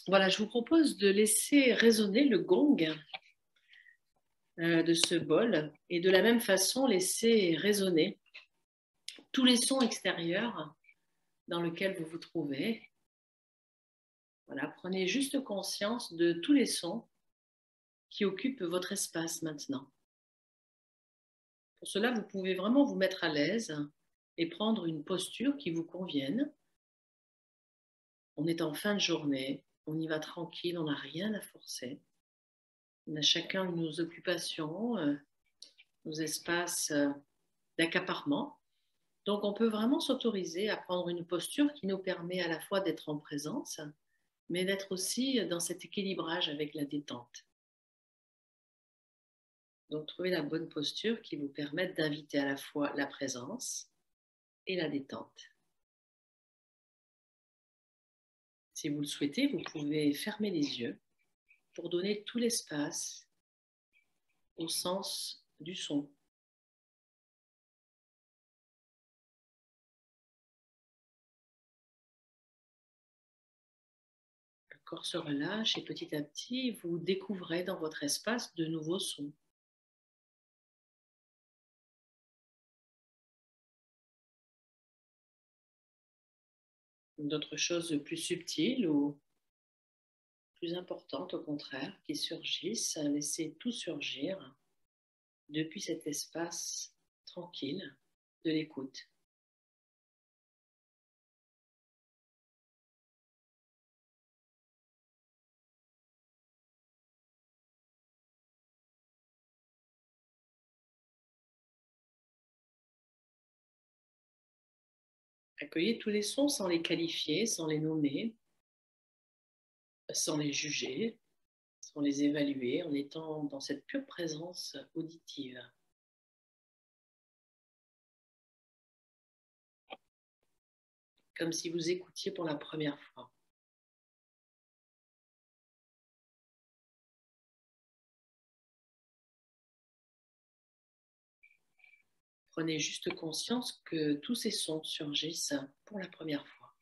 Voilà, je vous propose de laisser résonner le gong de ce bol et de la même façon laisser résonner tous les sons extérieurs dans lesquels vous vous trouvez. Voilà, prenez juste conscience de tous les sons qui occupent votre espace maintenant. Pour cela, vous pouvez vraiment vous mettre à l'aise et prendre une posture qui vous convienne. On est en fin de journée, on y va tranquille, on n'a rien à forcer. On a chacun nos occupations, nos espaces d'accaparement. Donc, on peut vraiment s'autoriser à prendre une posture qui nous permet à la fois d'être en présence, mais d'être aussi dans cet équilibrage avec la détente. Donc, trouvez la bonne posture qui vous permette d'inviter à la fois la présence et la détente. Si vous le souhaitez, vous pouvez fermer les yeux pour donner tout l'espace au sens du son. Le corps se relâche et petit à petit, vous découvrez dans votre espace de nouveaux sons. D'autres choses plus subtiles ou plus importantes au contraire qui surgissent. Laissez tout surgir depuis cet espace tranquille de l'écoute. Accueillez tous les sons sans les qualifier, sans les nommer, sans les juger, sans les évaluer, en étant dans cette pure présence auditive. Comme si vous écoutiez pour la première fois. Prenez juste conscience que tous ces sons surgissent pour la première fois.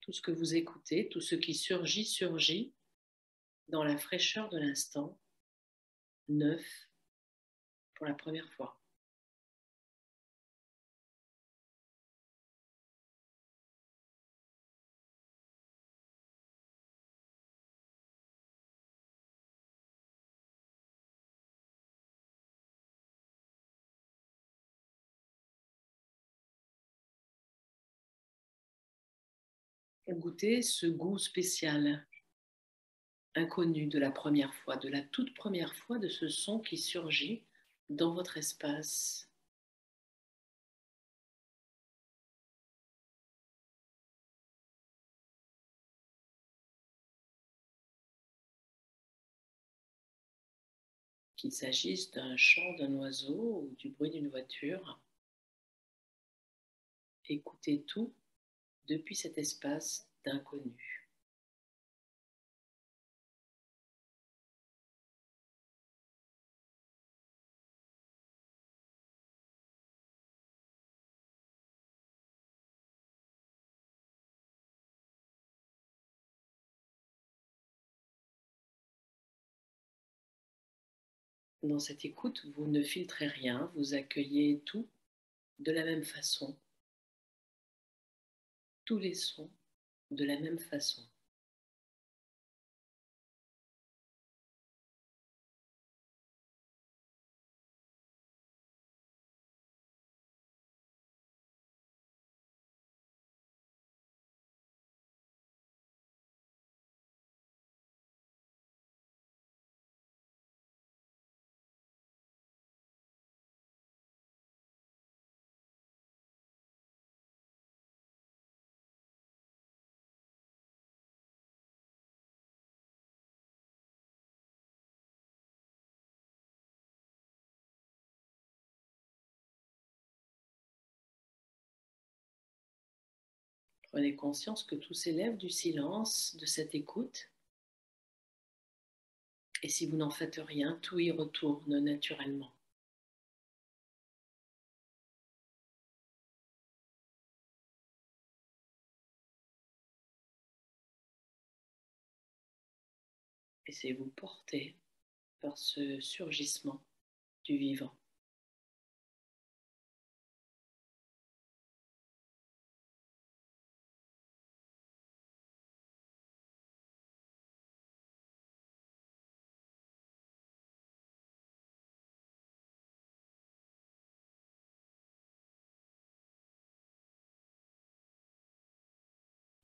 Tout ce que vous écoutez, tout ce qui surgit, surgit dans la fraîcheur de l'instant, neuf, pour la première fois. Goûtez ce goût spécial, inconnu de la première fois, de la toute première fois de ce son qui surgit dans votre espace. Qu'il s'agisse d'un chant d'un oiseau ou du bruit d'une voiture, écoutez tout depuis cet espace d'inconnu. Dans cette écoute, vous ne filtrez rien, vous accueillez tout de la même façon, tous les sons de la même façon. Prenez conscience que tout s'élève du silence, de cette écoute. Et si vous n'en faites rien, tout y retourne naturellement. Laissez-vous porter par ce surgissement du vivant.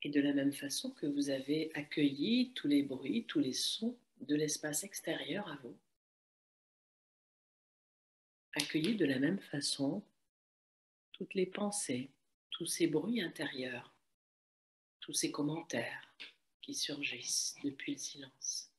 Et de la même façon que vous avez accueilli tous les bruits, tous les sons de l'espace extérieur à vous, accueillez de la même façon toutes les pensées, tous ces bruits intérieurs, tous ces commentaires qui surgissent depuis le silence.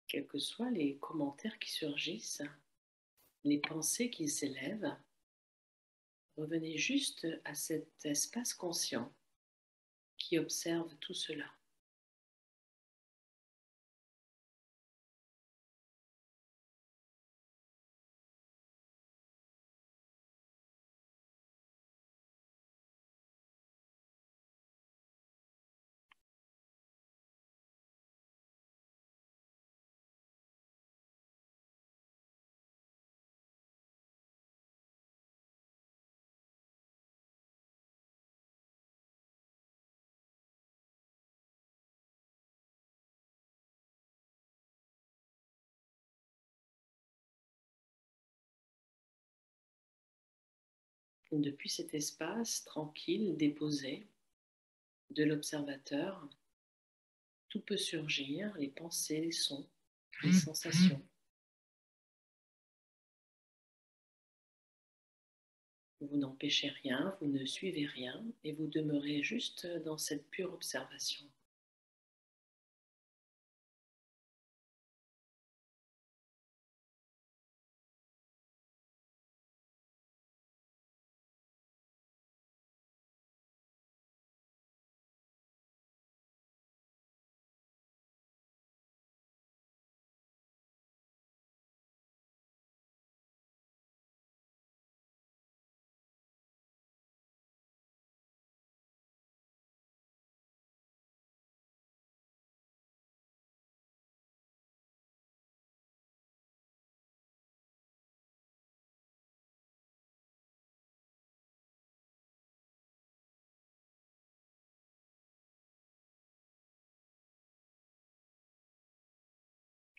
Quels que soient les commentaires qui surgissent, les pensées qui s'élèvent, revenez juste à cet espace conscient qui observe tout cela. Depuis cet espace tranquille, déposé de l'observateur, tout peut surgir, les pensées, les sons, les sensations. Vous n'empêchez rien, vous ne suivez rien et vous demeurez juste dans cette pure observation.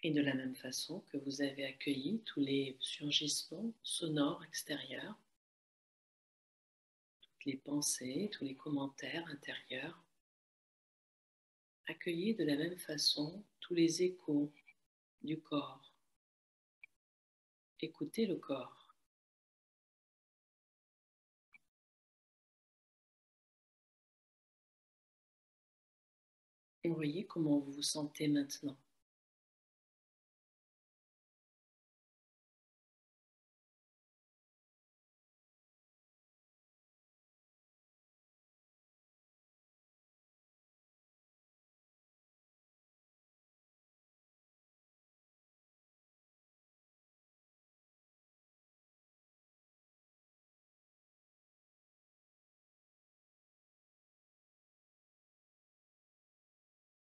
Et de la même façon que vous avez accueilli tous les surgissements sonores extérieurs, toutes les pensées, tous les commentaires intérieurs, accueillez de la même façon tous les échos du corps. Écoutez le corps. Et voyez comment vous vous sentez maintenant.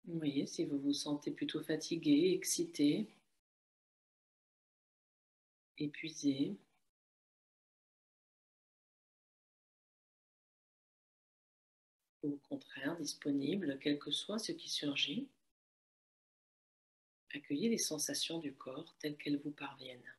Vous voyez si vous vous sentez plutôt fatigué, excité, épuisé. Ou au contraire disponible, quel que soit ce qui surgit. Accueillez les sensations du corps telles qu'elles vous parviennent.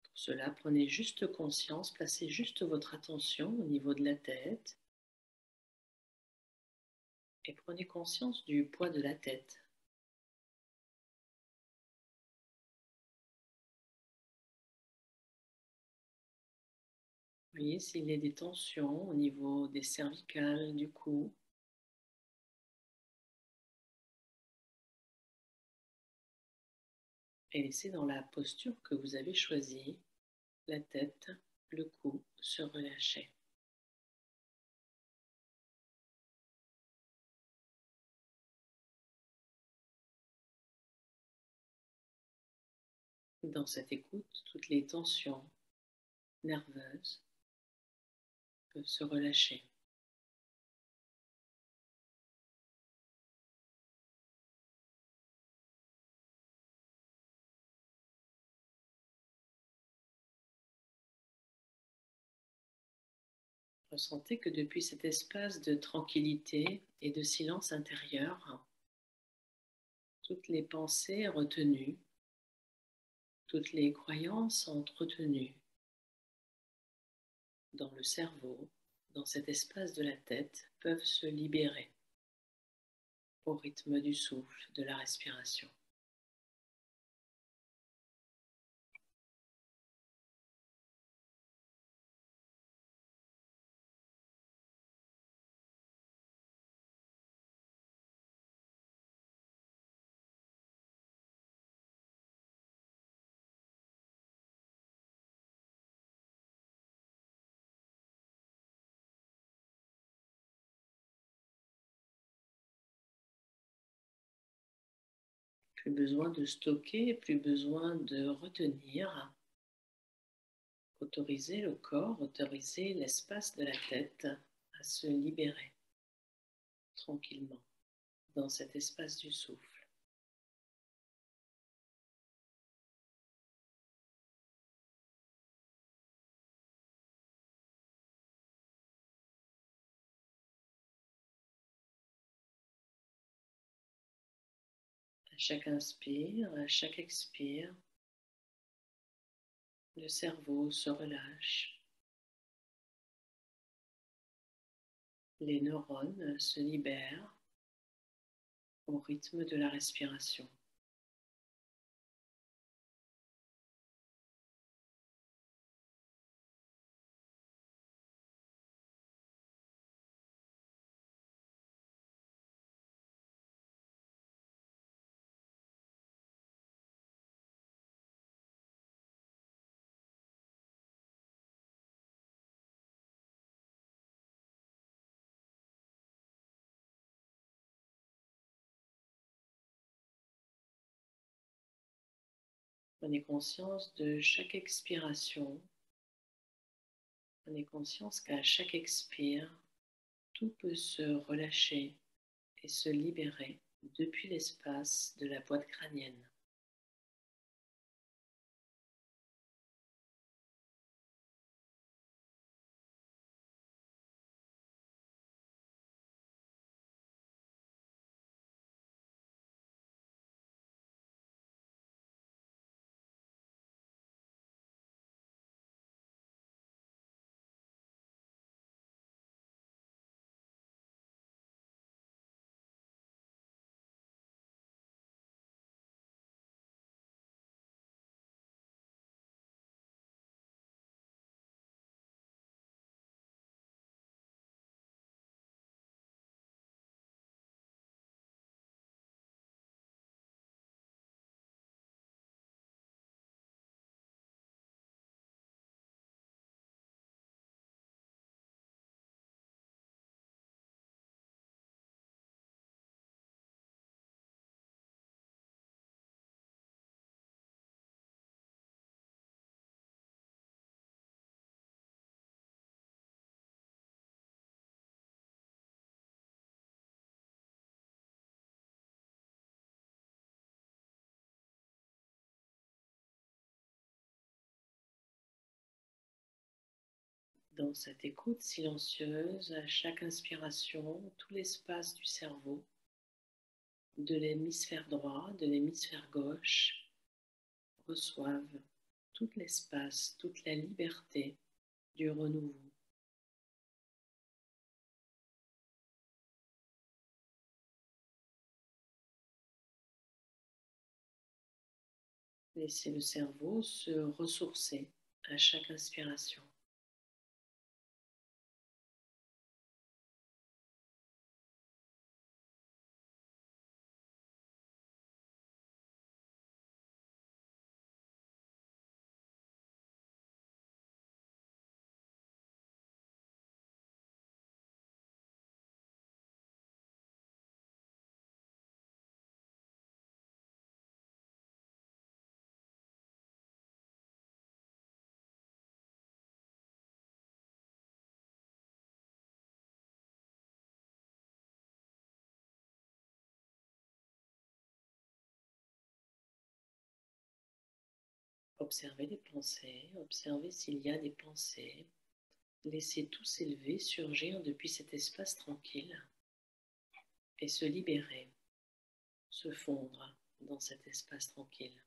Pour cela, prenez juste conscience, placez juste votre attention au niveau de la tête Et prenez conscience du poids de la tête. Voyez s'il y a des tensions au niveau des cervicales, du cou. Et laissez dans la posture que vous avez choisie, la tête, le cou se relâcher. Dans cette écoute, toutes les tensions nerveuses peuvent se relâcher. Ressentez que depuis cet espace de tranquillité et de silence intérieur, toutes les pensées retenues, toutes les croyances entretenues dans le cerveau, dans cet espace de la tête, peuvent se libérer au rythme du souffle, de la respiration. Plus besoin de stocker, plus besoin de retenir. Autorisez le corps, autorisez l'espace de la tête à se libérer tranquillement dans cet espace du souffle. À chaque inspire, à chaque expire, le cerveau se relâche. Les neurones se libèrent au rythme de la respiration. Prenez conscience de chaque expiration. Prenez conscience qu'à chaque expire, tout peut se relâcher et se libérer depuis l'espace de la boîte crânienne. Dans cette écoute silencieuse, à chaque inspiration, tout l'espace du cerveau, de l'hémisphère droit, de l'hémisphère gauche, reçoivent tout l'espace, toute la liberté du renouveau. Laissez le cerveau se ressourcer à chaque inspiration. Observez les pensées, observez s'il y a des pensées. Laissez tout s'élever, surgir depuis cet espace tranquille et se libérer, se fondre dans cet espace tranquille.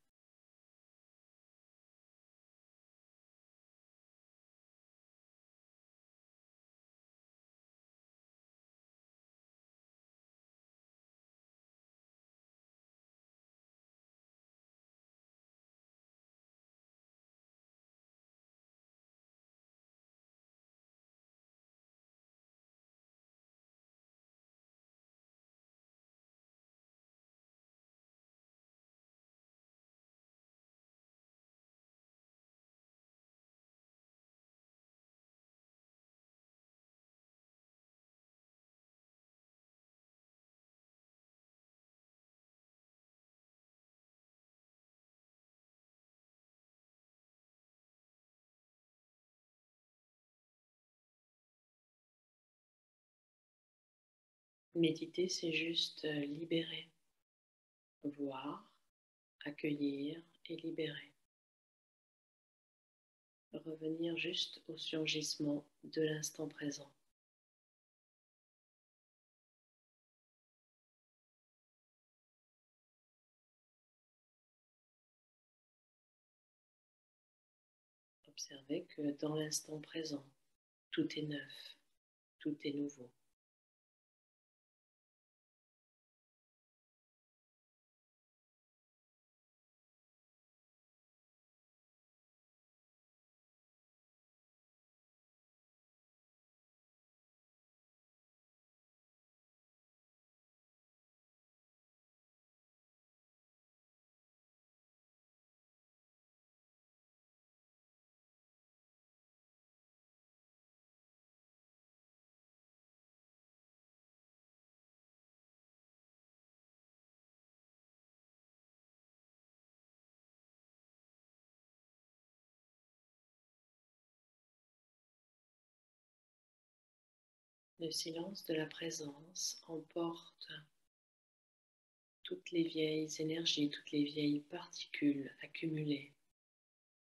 Méditer, c'est juste libérer, voir, accueillir et libérer. Revenir juste au surgissement de l'instant présent. Observez que dans l'instant présent, tout est neuf, tout est nouveau. Le silence de la présence emporte toutes les vieilles énergies, toutes les vieilles particules accumulées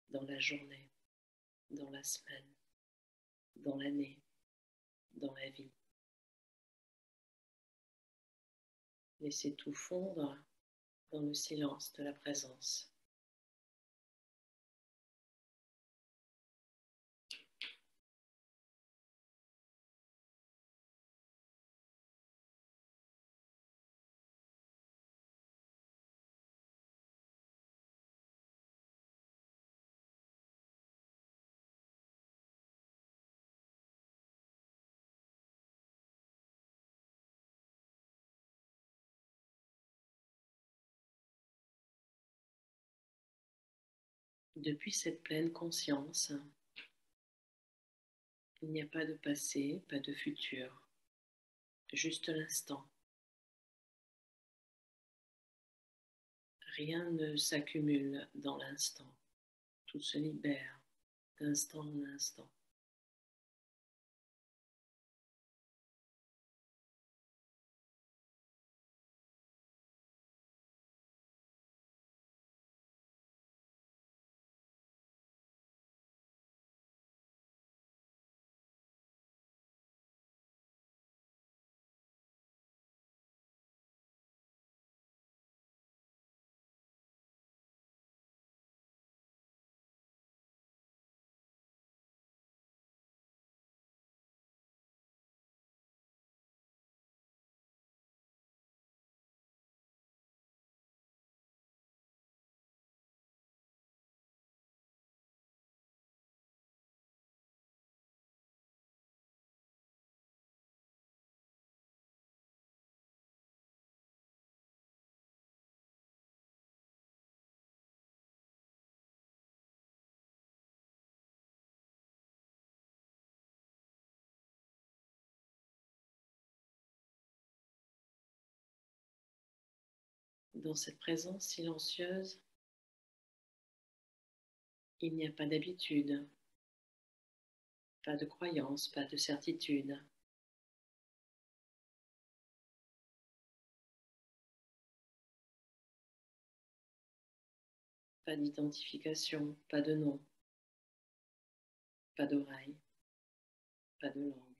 dans la journée, dans la semaine, dans l'année, dans la vie. Laissez tout fondre dans le silence de la présence. Depuis cette pleine conscience, il n'y a pas de passé, pas de futur, juste l'instant. Rien ne s'accumule dans l'instant, tout se libère d'instant en instant. Dans cette présence silencieuse, il n'y a pas d'habitude, pas de croyance, pas de certitude. Pas d'identification, pas de nom, pas d'oreille, pas de langue.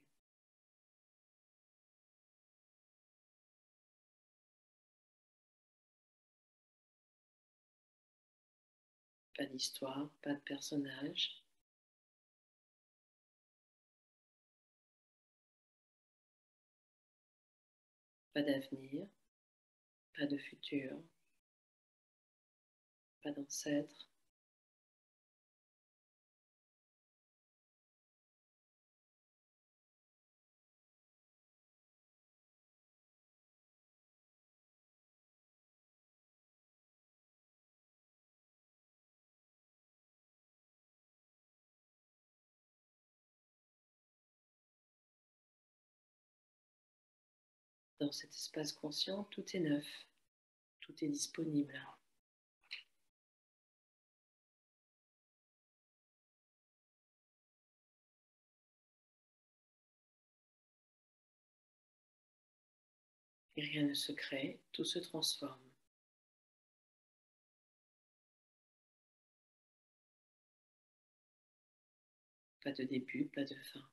Pas d'histoire, pas de personnage, pas d'avenir, pas de futur, pas d'ancêtre, dans cet espace conscient, tout est neuf, tout est disponible. Et rien ne se crée, tout se transforme. Pas de début, pas de fin.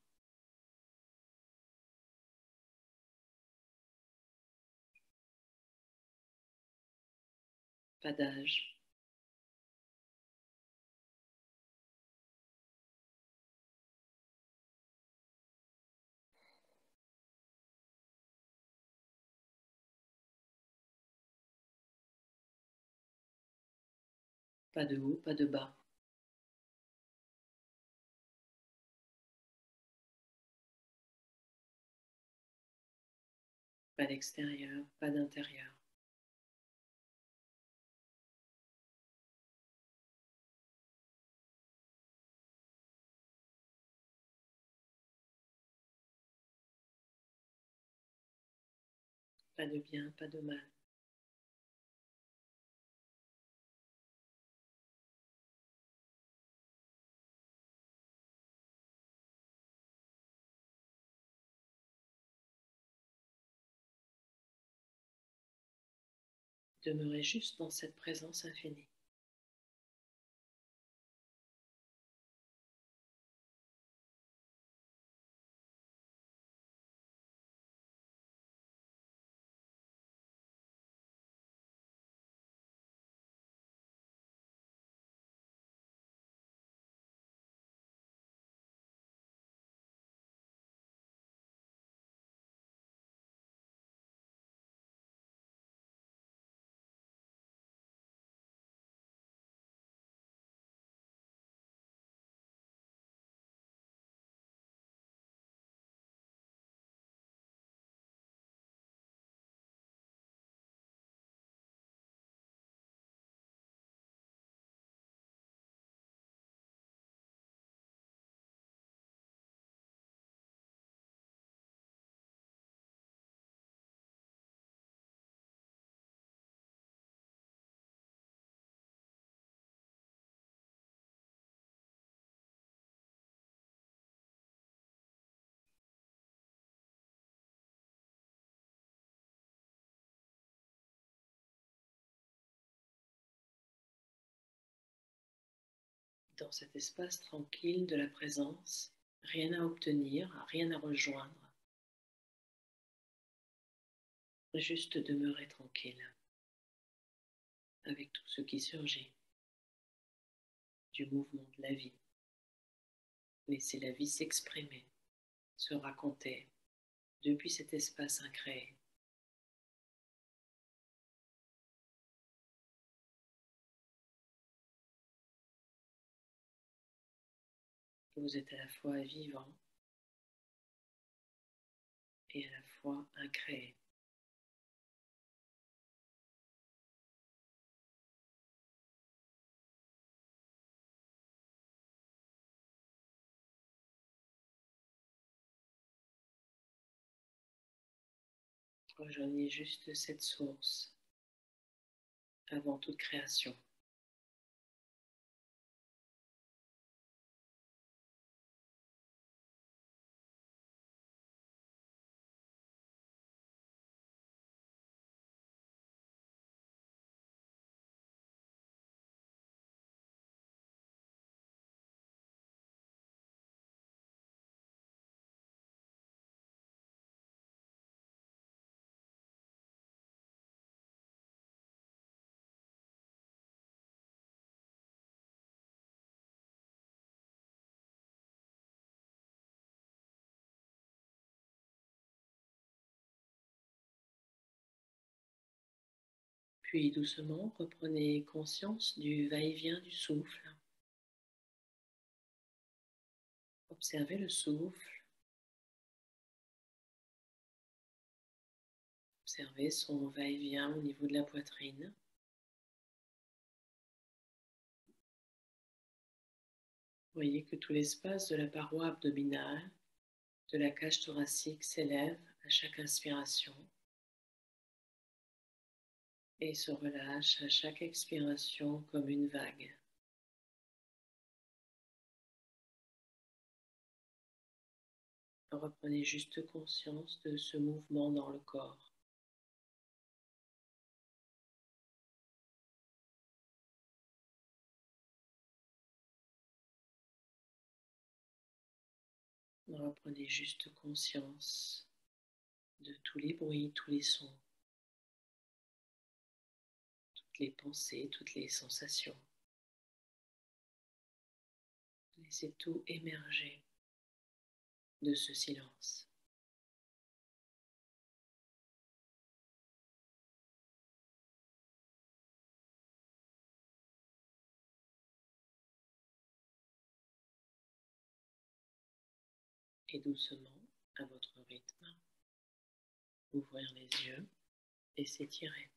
Pas d'âge, pas de haut, pas de bas. Pas d'extérieur, pas d'intérieur. Pas de bien, pas de mal. Demeurez juste dans cette présence infinie. Dans cet espace tranquille de la présence, rien à obtenir, rien à rejoindre, juste demeurer tranquille avec tout ce qui surgit du mouvement de la vie. Laissez la vie s'exprimer, se raconter depuis cet espace incréé. Vous êtes à la fois vivant et à la fois incréé. Rejoignez juste cette source avant toute création. Puis doucement, reprenez conscience du va-et-vient du souffle. Observez le souffle. Observez son va-et-vient au niveau de la poitrine. Voyez que tout l'espace de la paroi abdominale, de la cage thoracique s'élève à chaque inspiration et se relâche à chaque expiration comme une vague. Reprenez juste conscience de ce mouvement dans le corps. Reprenez juste conscience de tous les bruits, tous les sons, toutes les pensées, toutes les sensations. Laissez tout émerger de ce silence. Et doucement, à votre rythme, ouvrir les yeux et s'étirer.